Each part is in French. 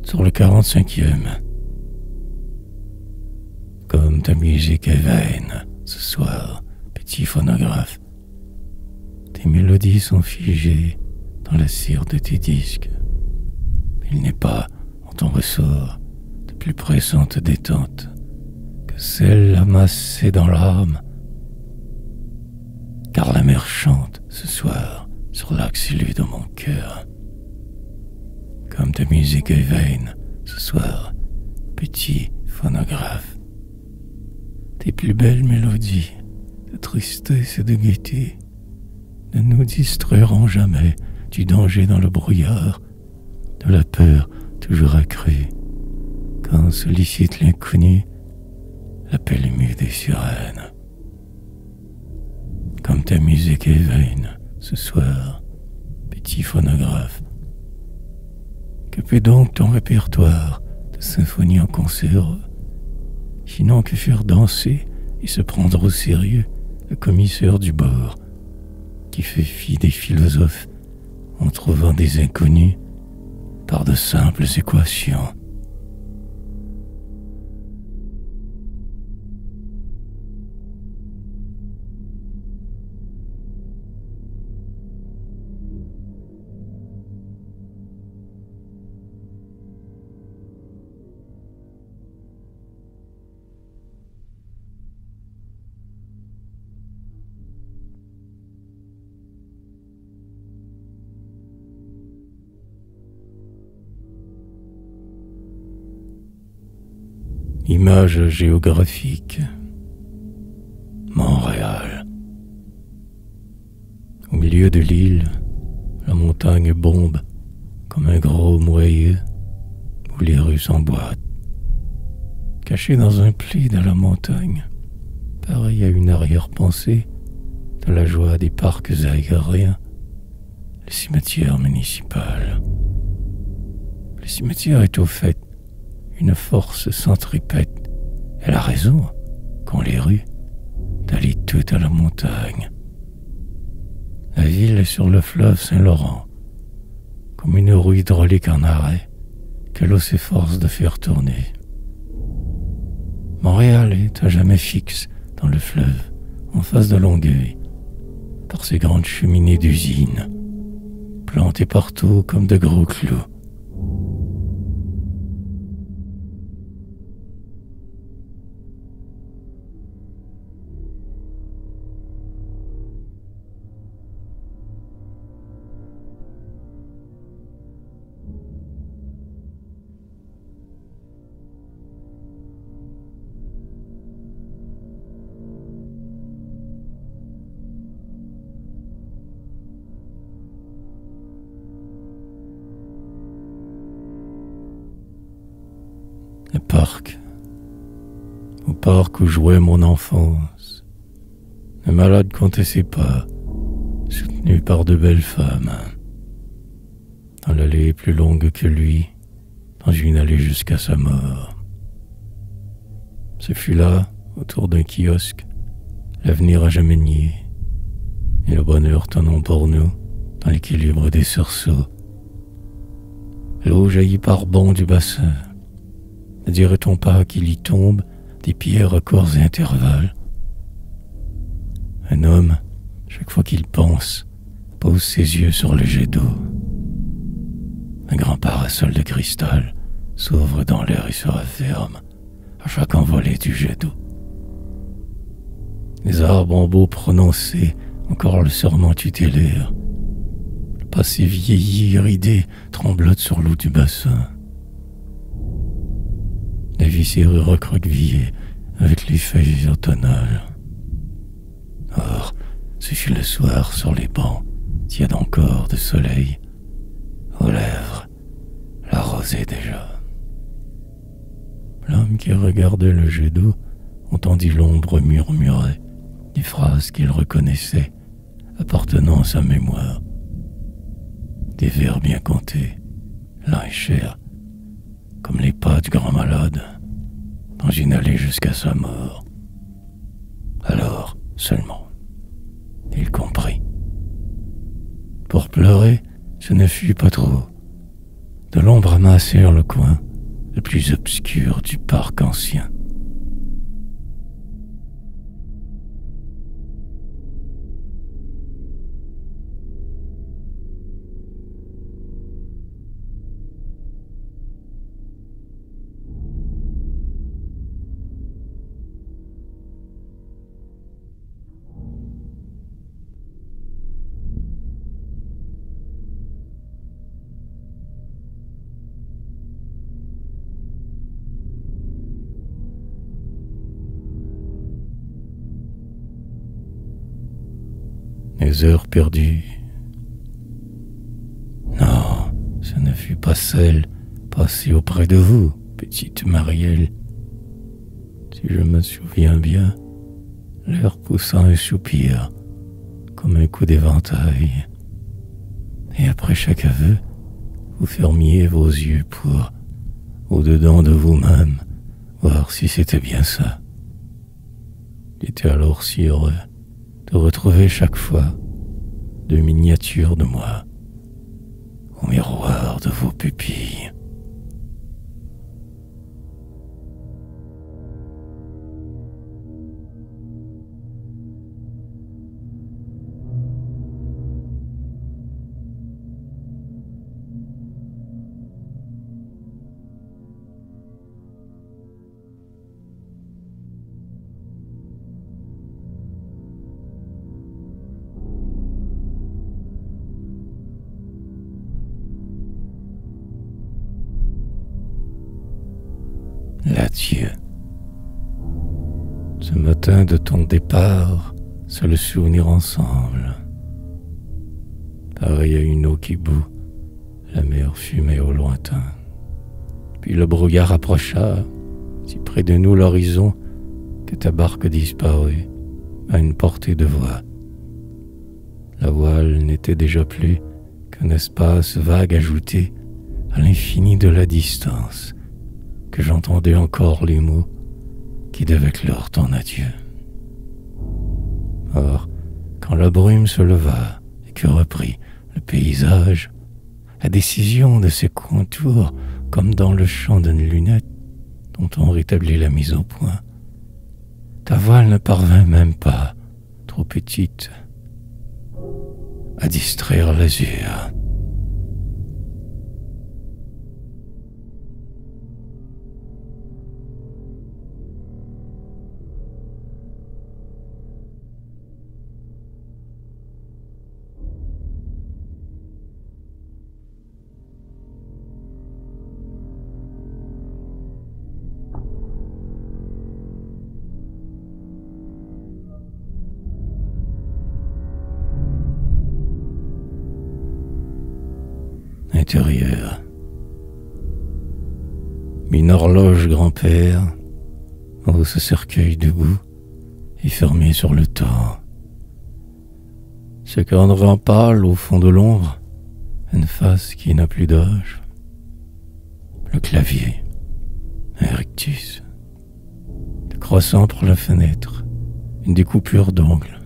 sur le 45e. Comme ta musique est vaine, ce soir, petit phonographe. Tes mélodies sont figées dans la cire de tes disques. Il n'est pas en ton ressort de plus pressante détente que celle amassée dans l'âme. Car la mer chante ce soir sur l'axe élu de mon cœur. Comme ta musique est vaine ce soir, petit phonographe. Tes plus belles mélodies de tristesse et de gaieté ne nous distrairont jamais du danger dans le brouillard, de la peur toujours accrue, quand sollicite l'inconnu l'appel ému des sirènes. Comme ta musique est vaine ce soir, petit phonographe, que peut donc ton répertoire de symphonies en conserve, sinon que faire danser et se prendre au sérieux le commissaire du bord, qui fait fi des philosophes en trouvant des inconnus par de simples équations. Image géographique. Montréal. Au milieu de l'île, la montagne bombe comme un gros moyeu où les rues s'emboîtent. Caché dans un pli de la montagne, pareil à une arrière-pensée de la joie des parcs aériens, le cimetière municipal. Le cimetière est au fait une force centripète. Elle a raison, qu'ont les rues, d'aller tout à la montagne. La ville est sur le fleuve Saint-Laurent, comme une roue hydraulique en arrêt que l'eau s'efforce de faire tourner. Montréal est à jamais fixe dans le fleuve, en face de Longueuil, par ses grandes cheminées d'usines, plantées partout comme de gros clous. Le parc. Au parc où jouait mon enfance. Le malade comptait ses pas, soutenu par de belles femmes. Dans l'allée plus longue que lui, dans une allée jusqu'à sa mort. Ce fut là, autour d'un kiosque, l'avenir à jamais nié, et le bonheur tonnant pour nous dans l'équilibre des sursauts. L'eau jaillit par bonds du bassin. Ne dirait-on pas qu'il y tombe des pierres à courts intervalles? Un homme, chaque fois qu'il pense, pose ses yeux sur le jet d'eau. Un grand parasol de cristal s'ouvre dans l'air et se referme à chaque envolée du jet d'eau. Les arbres ont beau prononcer encore le serment tutélaire. Le passé vieilli et ridé tremblote sur l'eau du bassin. La vie s'est recroquevillée avec les feuilles automnales. Or, ce fut le soir sur les bancs, tiède encore de soleil. Aux lèvres, la rosée déjà. L'homme qui regardait le jet d'eau entendit l'ombre murmurer des phrases qu'il reconnaissait appartenant à sa mémoire. Des vers bien comptés, lents et chers, comme les pas du grand malade, dans une allée jusqu'à sa mort. Alors, seulement, il comprit. Pour pleurer, ce ne fut pas trop. de l'ombre amassée sur le coin le plus obscur du parc ancien. Les heures perdues. Non, ce ne fut pas celle passée auprès de vous, petite Marielle. Si je me souviens bien, l'air poussa un soupir, comme un coup d'éventail. Et après chaque aveu, vous fermiez vos yeux pour, au-dedans de vous-même, voir si c'était bien ça. J'étais alors si heureux de retrouver chaque fois de miniatures de moi au miroir de vos pupilles. L'adieu. Ce matin de ton départ, c'est le souvenir ensemble. Pareil à une eau qui bout, la mer fumait au lointain. Puis le brouillard approcha, si près de nous l'horizon, que ta barque disparut à une portée de voix. La voile n'était déjà plus qu'un espace vague ajouté à l'infini de la distance, que j'entendais encore les mots qui devaient clore ton adieu. Or, quand la brume se leva et que reprit le paysage, la décision de ses contours, comme dans le champ d'une lunette dont on rétablit la mise au point, ta voile ne parvint même pas, trop petite, à distraire l'azur. Intérieur. Une horloge grand-père, où ce cercueil debout et fermé sur le temps. Ce cadran pâle au fond de l'ombre, une face qui n'a plus d'âge. Le clavier, un rictus. Des croissants pour la fenêtre, une découpure d'ongles.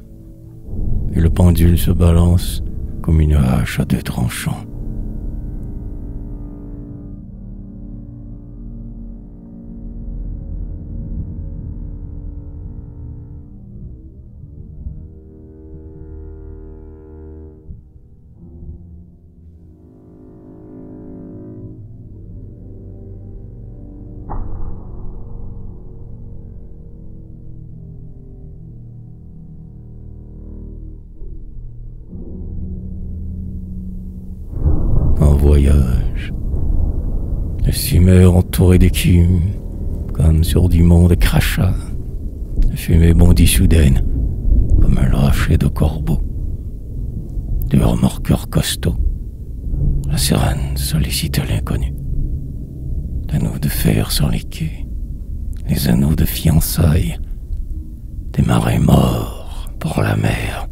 Et le pendule se balance comme une hache à deux tranchants. Voyage. Le cimer entouré d'écume, comme sur du monde crachat. La fumée bondit soudaine, comme un lâcher de corbeau. Des remorqueurs costauds. La sirène sollicite l'inconnu. L'anneau de fer sur les quais, les anneaux de fiançailles, des marins morts pour la mer.